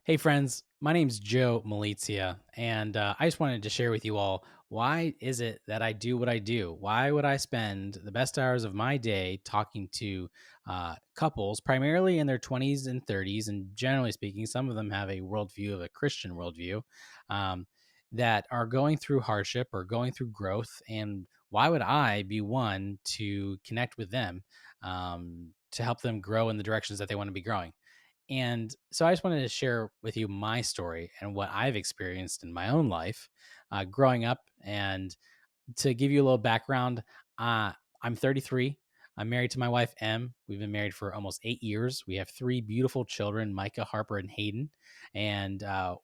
Hey, friends, my name's Joe Malizia, and I just wanted to share with you all why is it that I do what I do? Why would I spend the best hours of my day talking to couples, primarily in their 20s and 30s, and generally speaking, some of them have a worldview of a Christian worldview um, that are going through hardship or going through growth? And why would I be one to connect with them to help them grow in the directions that they want to be growing? And so I just wanted to share with you my story and what I've experienced in my own life growing up. And to give you a little background, I'm 33. I'm married to my wife, Em. We've been married for almost 8 years. We have three beautiful children, Micah, Harper, and Hayden. And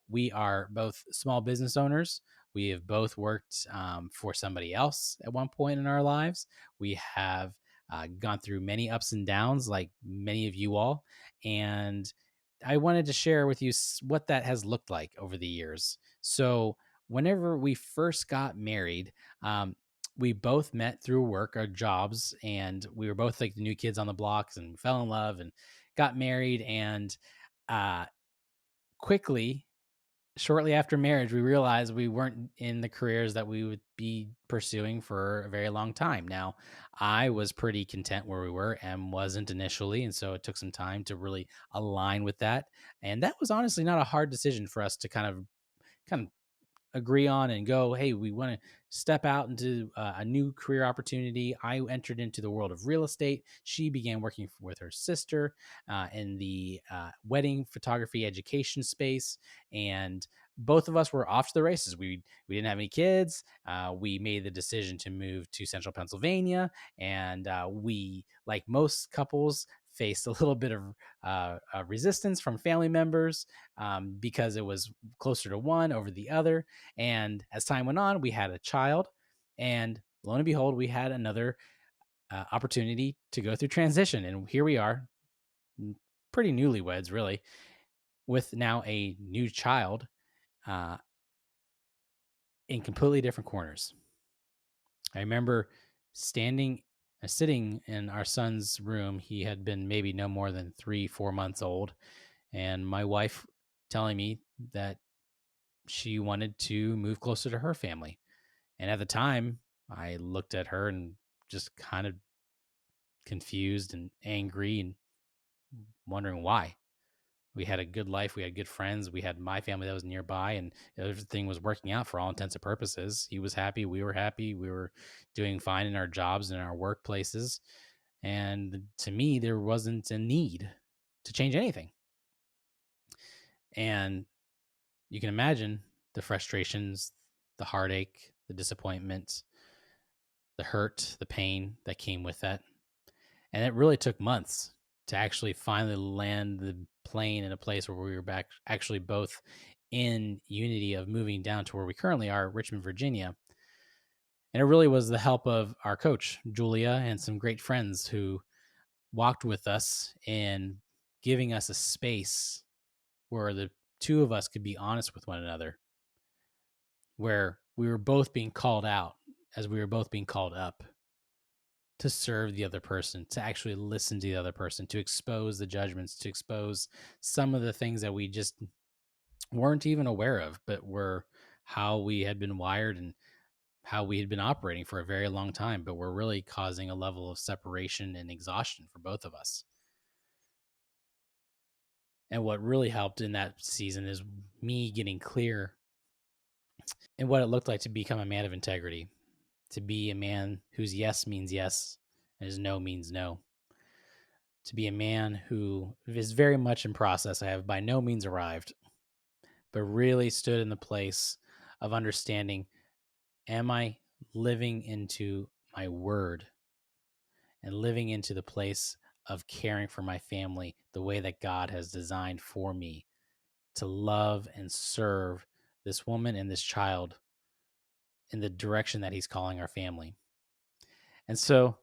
we are both small business owners. We have both worked for somebody else at one point in our lives. We have gone through many ups and downs, like many of you all. And I wanted to share with you what that has looked like over the years. So, whenever we first got married, um, we both met through work, our jobs, and we were both like the new kids on the blocks and fell in love and got married. And uh, quickly, shortly after marriage, we realized we weren't in the careers that we would be pursuing for a very long time. Now, I was pretty content where we were and wasn't initially. And so it took some time to really align with that. And that was honestly not a hard decision for us to kind of agree on and go, hey, we want to step out into a new career opportunity. I entered into the world of real estate. She began working with her sister in the wedding photography education space. And both of us were off to the races. We didn't have any kids. We made the decision to move to central Pennsylvania. And we, like most couples, faced a little bit of resistance from family members because it was closer to one over the other. And as time went on, we had a child, and lo and behold, we had another opportunity to go through transition. And here we are, pretty newlyweds, really, with now a new child uh, in completely different corners. I remember sitting in our son's room. He had been maybe no more than 3, 4 months old. And my wife telling me that she wanted to move closer to her family. And at the time, I looked at her and just kind of confused and angry and wondering why. We had a good life. We had good friends. We had my family that was nearby, and everything was working out for all intents and purposes. He was happy. We were happy. We were doing fine in our jobs and our workplaces. And to me, there wasn't a need to change anything. And you can imagine the frustrations, the heartache, the disappointment, the hurt, the pain that came with that. And it really took months to actually finally land the plane in a place where we were back actually both in unity of moving down to where we currently are, Richmond, Virginia. And it really was the help of our coach, Julia, and some great friends who walked with us in giving us a space where the two of us could be honest with one another, where we were both being called out as we were both being called up to serve the other person, to actually listen to the other person, to expose the judgments, to expose some of the things that we just weren't even aware of, but were how we had been wired and how we had been operating for a very long time, but were really causing a level of separation and exhaustion for both of us. And what really helped in that season is me getting clear in what it looked like to become a man of integrity, to be a man whose yes means yes and his no means no, to be a man who is very much in process. I have by no means arrived, but really stood in the place of understanding, am I living into my word and living into the place of caring for my family the way that God has designed for me to love and serve this woman and this child in the direction that he's calling our family. And so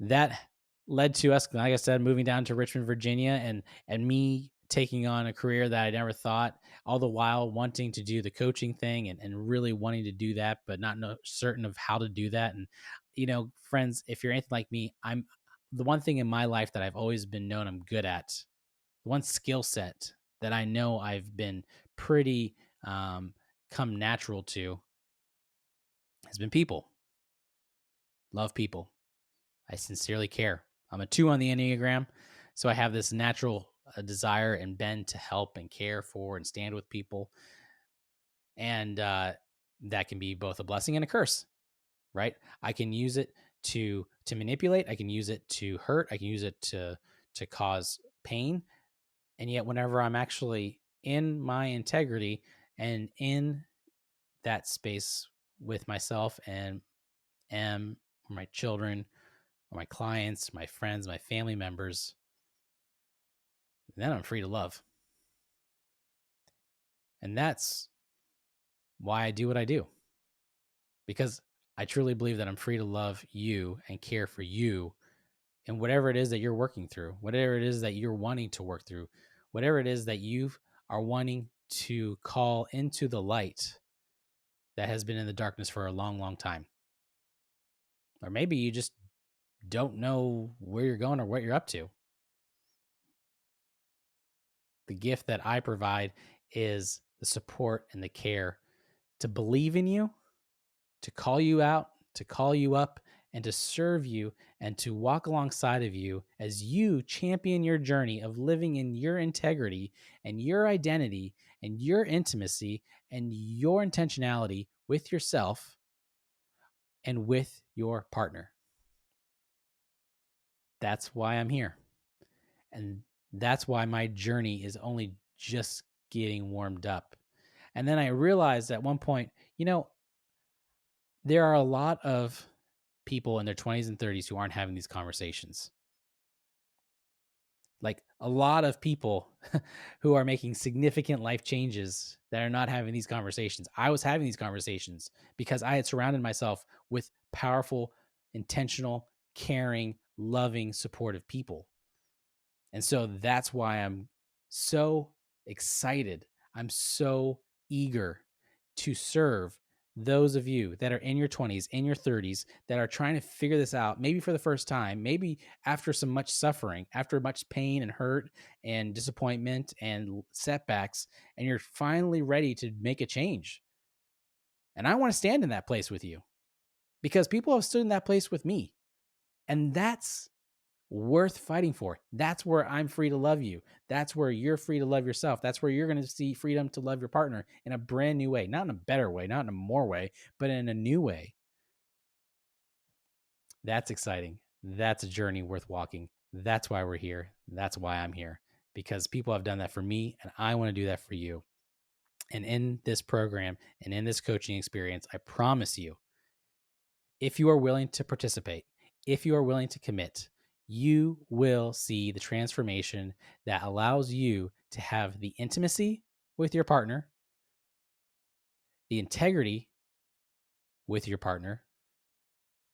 that led to us, like I said, moving down to Richmond, Virginia, and me taking on a career that I never thought, all the while wanting to do the coaching thing and really wanting to do that, but not certain of how to do that. And, friends, if you're anything like me, I'm the one thing in my life that I've always been known I'm good at, the one skill set that I know I've been pretty come natural to has been people. Love people. I sincerely care. I'm a 2 on the Enneagram, so I have this natural desire and bend to help and care for and stand with people. And that can be both a blessing and a curse, right? I can use it to manipulate, I can use it to hurt, I can use it to cause pain. And yet whenever I'm actually in my integrity and in that space with myself and am my children or my clients, my friends, my family members, then I'm free to love. And that's why I do what I do. Because I truly believe that I'm free to love you and care for you and whatever it is that you're working through, whatever it is that you're wanting to work through, whatever it is that you are wanting to call into the light that has been in the darkness for a long, long time. Or maybe you just don't know where you're going or what you're up to. The gift that I provide is the support and the care to believe in you, to call you out, to call you up, and to serve you and to walk alongside of you as you champion your journey of living in your integrity and your identity and your intimacy and your intentionality with yourself and with your partner. That's why I'm here. And that's why my journey is only just getting warmed up. And then I realized at one point, there are a lot of people in their 20s and 30s who aren't having these conversations. Like a lot of people who are making significant life changes that are not having these conversations. I was having these conversations because I had surrounded myself with powerful, intentional, caring, loving, supportive people. And so that's why I'm so excited. I'm so eager to serve those of you that are in your 20s, in your 30s, that are trying to figure this out, maybe for the first time, maybe after some much suffering, after much pain and hurt and disappointment and setbacks, and you're finally ready to make a change. And I want to stand in that place with you because people have stood in that place with me. And that's worth fighting for. That's where I'm free to love you. That's where you're free to love yourself. That's where you're going to see freedom to love your partner in a brand new way, not in a better way, not in a more way, but in a new way. That's exciting. That's a journey worth walking. That's why we're here. That's why I'm here, because people have done that for me and I want to do that for you. And in this program and in this coaching experience, I promise you, if you are willing to participate, if you are willing to commit, you will see the transformation that allows you to have the intimacy with your partner, the integrity with your partner,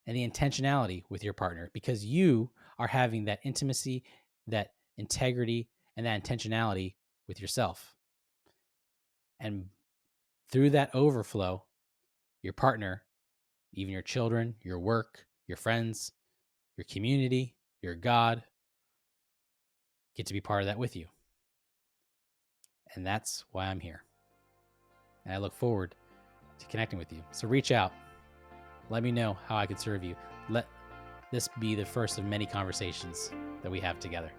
and the intentionality with your partner, because you are having that intimacy, that integrity, and that intentionality with yourself. And through that overflow, your partner, even your children, your work, your friends, your community, your God, get to be part of that with you. And that's why I'm here. And I look forward to connecting with you. So reach out. Let me know how I can serve you. Let this be the first of many conversations that we have together.